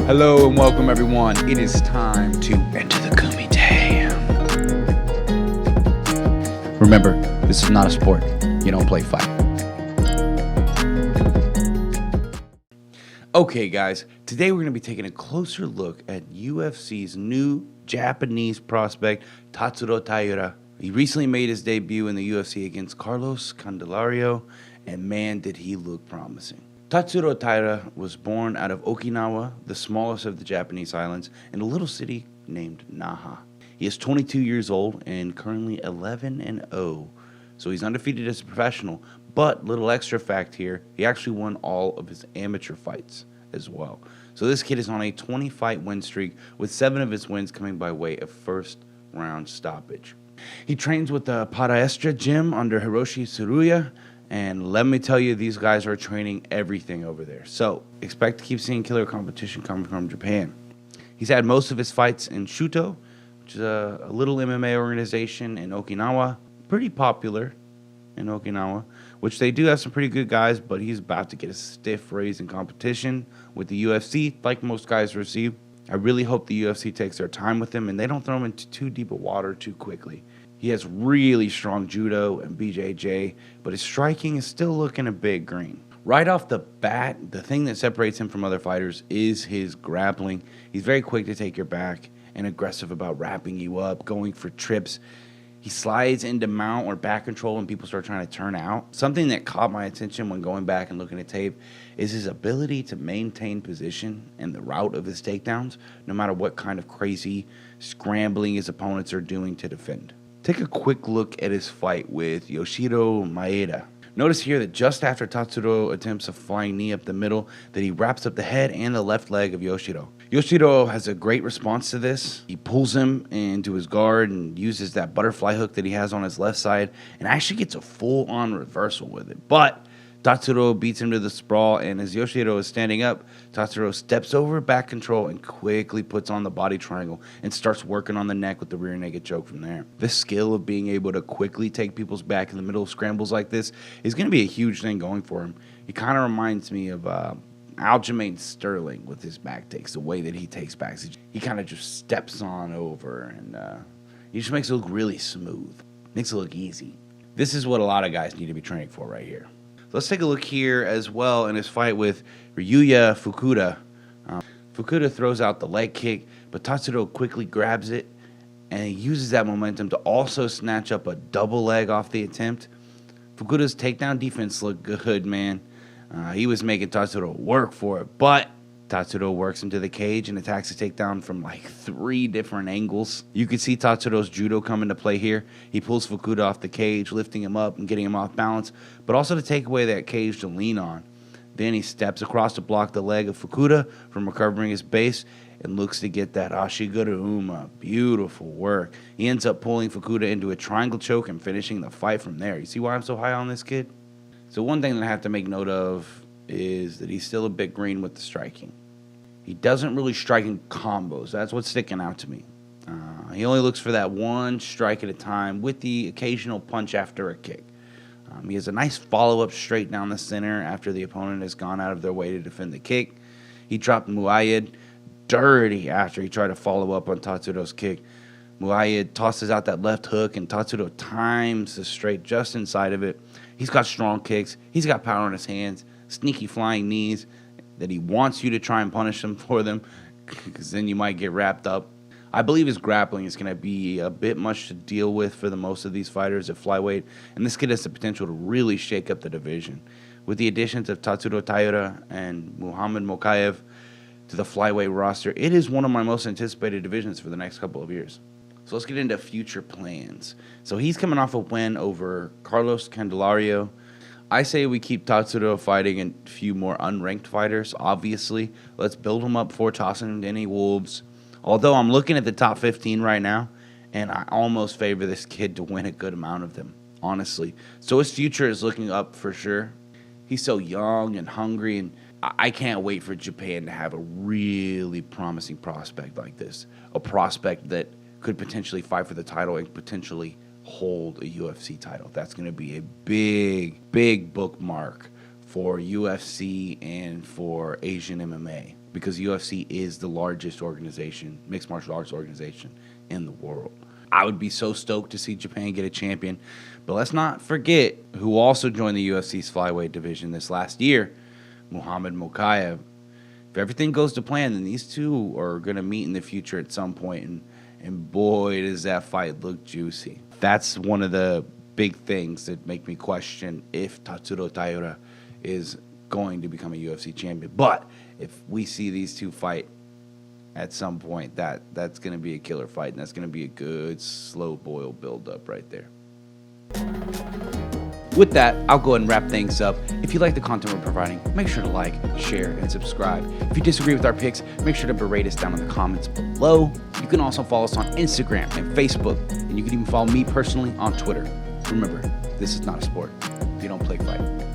Hello and welcome everyone. It is time to enter the Kumite. Remember, this is not a sport. You don't play fight. Okay guys, today we're going to be taking a closer look at UFC's new Japanese prospect, Tatsuro Taira. He recently made his debut in the UFC against Carlos Candelario, and man did he look promising. Tatsuro Taira was born out of Okinawa, the smallest of the Japanese islands, in a little city named Naha. He is 22 years old and currently 11-0, so he's undefeated as a professional. But little extra fact here, he actually won all of his amateur fights as well. So this kid is on a 20-fight win streak, with 7 of his wins coming by way of first-round stoppage. He trains with the Paraestra gym under Hiroshi Tsuruya. And let me tell you, these guys are training everything over there. So expect to keep seeing killer competition coming from Japan. He's had most of his fights in Shuto, which is a little MMA organization in Okinawa. Pretty popular in Okinawa, which they do have some pretty good guys, but he's about to get a stiff raise in competition with the UFC, like most guys receive. I really hope the UFC takes their time with him and they don't throw him into too deep of water too quickly. He has really strong judo and BJJ, but his striking is still looking a bit green. Right off the bat, the thing that separates him from other fighters is his grappling. He's very quick to take your back and aggressive about wrapping you up, going for trips. He slides into mount or back control when people start trying to turn out. Something that caught my attention when going back and looking at tape is his ability to maintain position and the route of his takedowns, no matter what kind of crazy scrambling his opponents are doing to defend. Take a quick look at his fight with Yoshiro Maeda. Notice here that just after Tatsuro attempts a flying knee up the middle, that he wraps up the head and the left leg of Yoshiro. Yoshiro has a great response to this. He pulls him into his guard and uses that butterfly hook that he has on his left side and actually gets a full-on reversal with it. But Tatsuro beats him to the sprawl, and as Yoshiro is standing up, Tatsuro steps over back control and quickly puts on the body triangle and starts working on the neck with the rear naked choke from there. This skill of being able to quickly take people's back in the middle of scrambles like this is going to be a huge thing going for him. He kind of reminds me of Aljamain Sterling with his back takes, the way that he takes backs. He kind of just steps on over, and he just makes it look really smooth. Makes it look easy. This is what a lot of guys need to be training for right here. Let's take a look here as well in his fight with Ryuya Fukuda. Fukuda throws out the leg kick, but Tatsuro quickly grabs it, and he uses that momentum to also snatch up a double leg off the attempt. Fukuda's takedown defense looked good, man. He was making Tatsuro work for it, but Tatsuro works him to the cage and attacks the takedown from like 3 different angles. You can see Tatsuro's judo come into play here. He pulls Fukuda off the cage, lifting him up and getting him off balance, but also to take away that cage to lean on. Then he steps across to block the leg of Fukuda from recovering his base and looks to get that pro-mma. Beautiful work. He ends up pulling Fukuda into a triangle choke and finishing the fight from there. You see why I'm so high on this kid? So one thing that I have to make note of is that he's still a bit green with the striking. He doesn't really strike in combos. That's what's sticking out to me. He only looks for that one strike at a time with the occasional punch after a kick. He has a nice follow-up straight down the center after the opponent has gone out of their way to defend the kick. He dropped Muayed dirty after he tried to follow up on Tatsuro's kick. Muayed tosses out that left hook, and Tatsuro times the straight just inside of it. He's got strong kicks. He's got power in his hands, sneaky flying knees that he wants you to try and punish him for them, because then you might get wrapped up. I believe his grappling is going to be a bit much to deal with for the most of these fighters at flyweight, and this kid has the potential to really shake up the division. With the additions of Tatsuro Taira and Muhammad Mokaev to the flyweight roster, it is one of my most anticipated divisions for the next couple of years. So let's get into future plans. So he's coming off a win over Carlos Candelario. I say we keep Tatsuro fighting a few more unranked fighters, obviously. Let's build him up before tossing him to any wolves. Although I'm looking at the top 15 right now, and I almost favor this kid to win a good amount of them, honestly. So his future is looking up for sure. He's so young and hungry, and I can't wait for Japan to have a really promising prospect like this. A prospect that could potentially fight for the title and potentially hold a UFC title. That's going to be a big, big bookmark for UFC and for Asian MMA, because UFC is the largest organization, mixed martial arts organization in the world. I would be so stoked to see Japan get a champion. But let's not forget who also joined the UFC's flyweight division this last year, Muhammad Mokaev. If everything goes to plan, then these two are going to meet in the future at some point, and boy, does that fight look juicy. That's one of the big things that make me question if Tatsuro Taira is going to become a UFC champion. But if we see these two fight at some point, that's going to be a killer fight, and that's going to be a good slow boil build-up right there. With that, I'll go ahead and wrap things up. If you like the content we're providing, make sure to like, share, and subscribe. If you disagree with our picks, make sure to berate us down in the comments below. You can also follow us on Instagram and Facebook, and you can even follow me personally on Twitter. Remember, this is not a sport. You don't play fight.